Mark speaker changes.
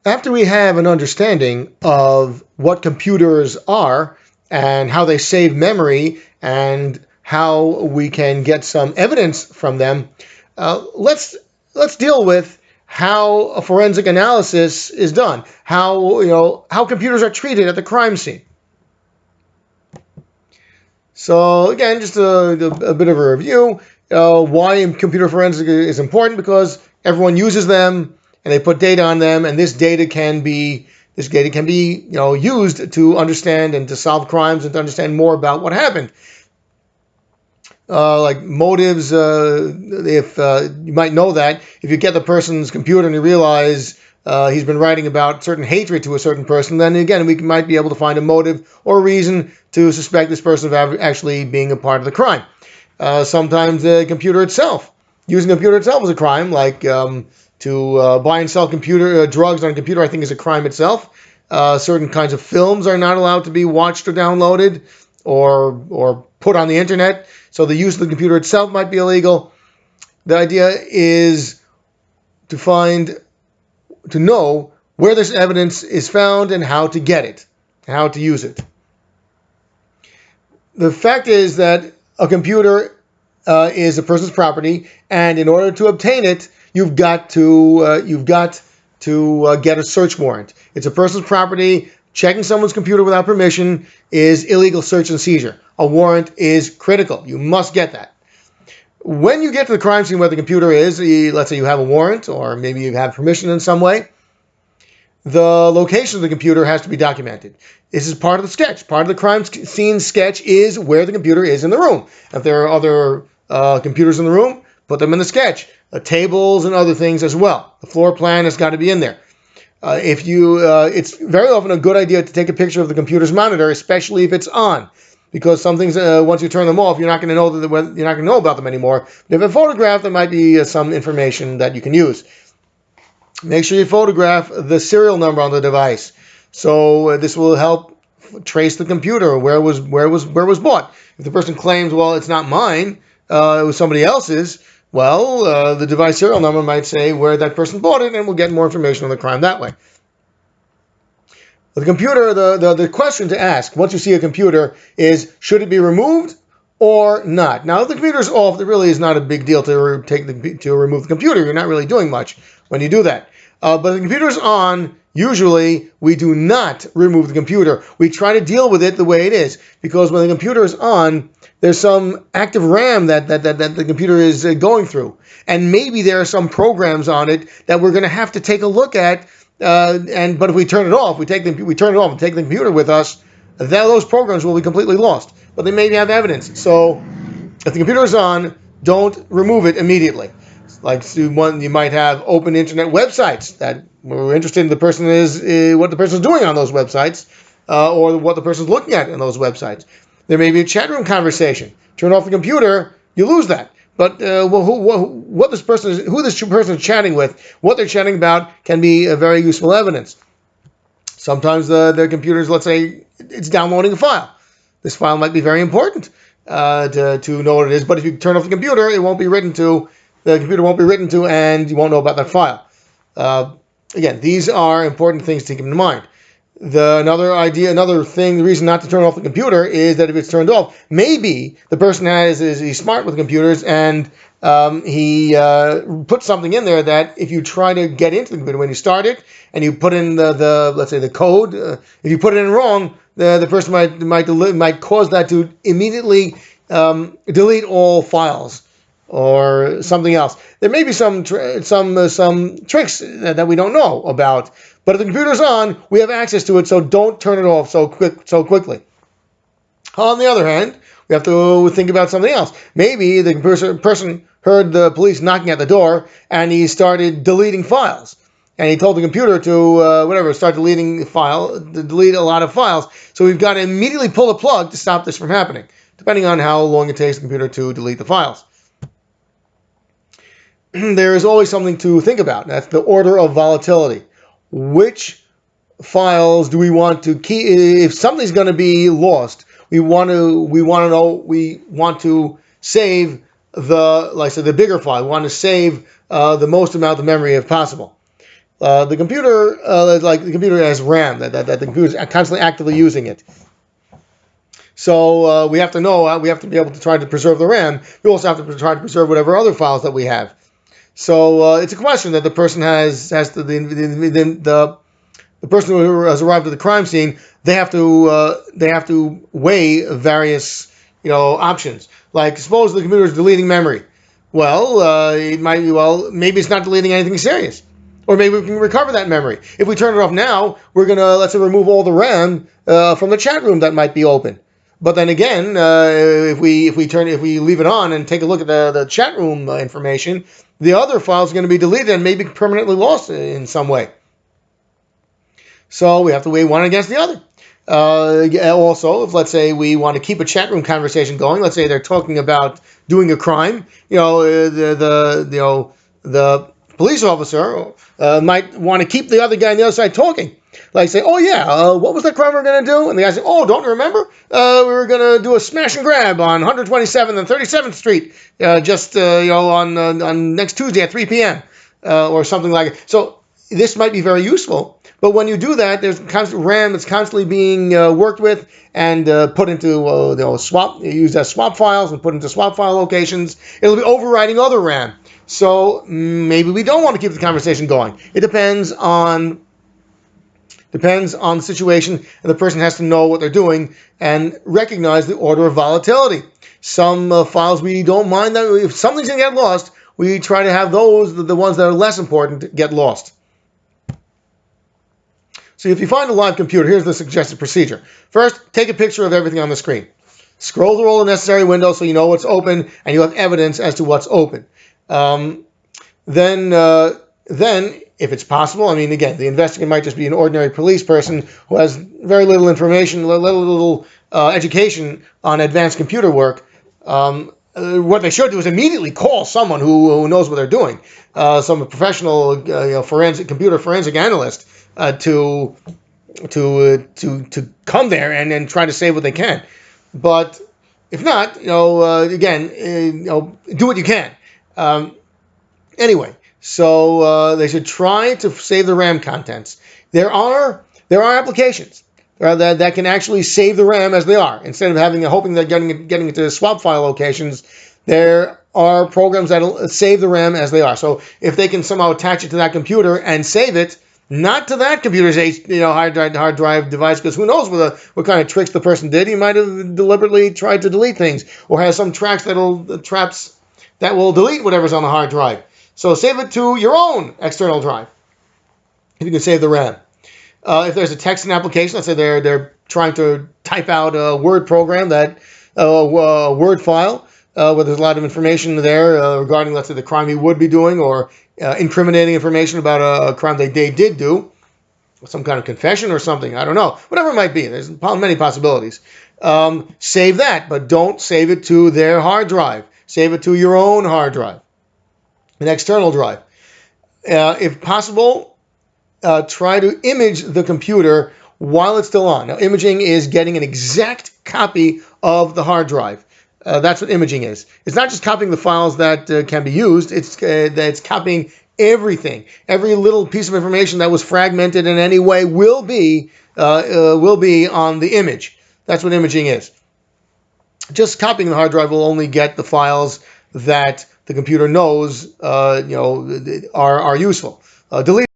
Speaker 1: After we have an understanding of what computers are and how they save memory and how we can get some evidence from them, let's deal with how a forensic analysis is done, how computers are treated at the crime scene. So again, just a bit of a review. Why computer forensics is important, because everyone uses them and they put data on them, and this data can be used to understand and to solve crimes and to understand more about what happened. Like motives, if you might know that if you get the person's computer and you realize he's been writing about certain hatred to a certain person, then again we might be able to find a motive or a reason to suspect this person of actually being a part of the crime. Sometimes the computer itself, using a computer itself is a crime, like to buy and sell drugs on a computer, I think, is a crime itself. Certain kinds of films are not allowed to be watched or downloaded or put on the internet, so the use of the computer itself might be illegal. The idea is to know where this evidence is found and how to get it, how to use it. The fact is that a computer is a person's property, and in order to obtain it, you've got to get a search warrant. It's a person's property. Checking someone's computer without permission is illegal search and seizure. A warrant is critical. You must get that. When you get to the crime scene where the computer is, let's say you have a warrant or maybe you have permission in some way, the location of the computer has to be documented. This is part of the sketch. Part of the crime scene sketch is where the computer is in the room. If there are other computers in the room, put them in the sketch. Tables and other things as well. The floor plan has got to be in there. It's very often a good idea to take a picture of the computer's monitor, especially if it's on, because some things once you turn them off, you're not going to know about them anymore. But if a photograph, there might be some information that you can use. Make sure you photograph the serial number on the device, so this will help trace the computer where it was bought. If the person claims, well, it's not mine, it was somebody else's, well, the device serial number might say where that person bought it, and we'll get more information on the crime that way. The computer, the question to ask once you see a computer is, should it be removed or not? Now, if the computer's off, it really is not a big deal to remove the computer. You're not really doing much when you do that. But if the computer's on, usually we do not remove the computer. We try to deal with it the way it is, because when the computer is on, there's some active RAM that the computer is going through, and maybe there are some programs on it that we're going to have to take a look at. But if we turn it off, we turn it off and take the computer with us, then those programs will be completely lost. But they may have evidence. So if the computer is on, don't remove it immediately. Like you might have open internet websites that we're interested in what the person is doing on those websites, or what the person is looking at in those websites. There may be a chat room conversation. Turn off the computer, you lose that. But who this person is chatting with, what they're chatting about, can be a very useful evidence. Sometimes their computers, let's say it's downloading a file. This file might be very important to know what it is. But if you turn off the computer, it won't be written to. The computer won't be written to, and you won't know about that file. Again, these are important things to keep in mind. The reason not to turn off the computer is that if it's turned off, maybe the person he's smart with computers, and he put something in there that if you try to get into the computer when you start it and you put in let's say the code, if you put it in wrong, the person might cause that to immediately delete all files or something else. There may be some tricks that we don't know about. But if the computer's on, we have access to it, so don't turn it off so quickly. On the other hand, we have to think about something else. Maybe the person heard the police knocking at the door, and he started deleting files. And he told the computer to, start delete a lot of files. So we've got to immediately pull the plug to stop this from happening, depending on how long it takes the computer to delete the files. There is always something to think about. That's the order of volatility. Which files do we want to keep? If something's going to be lost, we want to save the bigger file. We want to save the most amount of memory if possible. The computer, like the computer has RAM, that the computer is constantly actively using it. So we have to know, we have to be able to try to preserve the RAM. We also have to try to preserve whatever other files that we have. So it's a question that the person has to the person who has arrived at the crime scene. They have to weigh various options. Like suppose the computer is deleting memory. Well, maybe it's not deleting anything serious. Or maybe we can recover that memory. If we turn it off now, we're gonna, let's say, remove all the RAM from the chat room that might be open. But then again, if we leave it on and take a look at the chat room information, the other files are going to be deleted and maybe permanently lost in some way. So we have to weigh one against the other. Also, if let's say we want to keep a chat room conversation going, let's say they're talking about doing a crime, the police officer might want to keep the other guy on the other side talking. Like say, oh yeah, what was that crime we were going to do? And the guy said, oh, don't you remember? We were going to do a smash and grab on 127th and 37th Street, on next Tuesday at 3 p.m. Or something like it. So this might be very useful. But when you do that, there's constant RAM that's constantly being worked with and put into swap, used as swap files and put into swap file locations. It'll be overriding other RAM. So maybe we don't want to keep the conversation going. It depends on the situation, and the person has to know what they're doing and recognize the order of volatility. Some files we don't mind that if something's going to get lost, we try to have those, the ones that are less important, get lost. So if you find a live computer, here's the suggested procedure. First, take a picture of everything on the screen. Scroll through all the necessary windows so you know what's open and you have evidence as to what's open. Then, if it's possible, again, the investigator might just be an ordinary police person who has very little information, little education on advanced computer work. What they should do is immediately call someone who knows what they're doing, some professional, computer forensic analyst, to come there and try to save what they can. But if not, do what you can. Anyway. So they should try to save the RAM contents. There are applications that can actually save the RAM as they are, instead of hoping they're getting into swap file locations. There are programs that'll save the RAM as they are. So if they can somehow attach it to that computer and save it, not to that computer's hard drive device, because who knows what kind of tricks the person did. He might have deliberately tried to delete things, or has some traps that will delete whatever's on the hard drive. So save it to your own external drive, if you can save the RAM. If there's a texting application, let's say they're trying to type out a Word program, a Word file, where there's a lot of information there regarding, let's say, the crime he would be doing, or incriminating information about a crime they did do, some kind of confession or something, I don't know. Whatever it might be, there's many possibilities. Save that, but don't save it to their hard drive. Save it to your own hard drive. An external drive. If possible, try to image the computer while it's still on. Now, imaging is getting an exact copy of the hard drive. That's what imaging is. It's not just copying the files that can be used. It's copying everything. Every little piece of information that was fragmented in any way will be on the image. That's what imaging is. Just copying the hard drive will only get the files that the computer knows, are useful. Delete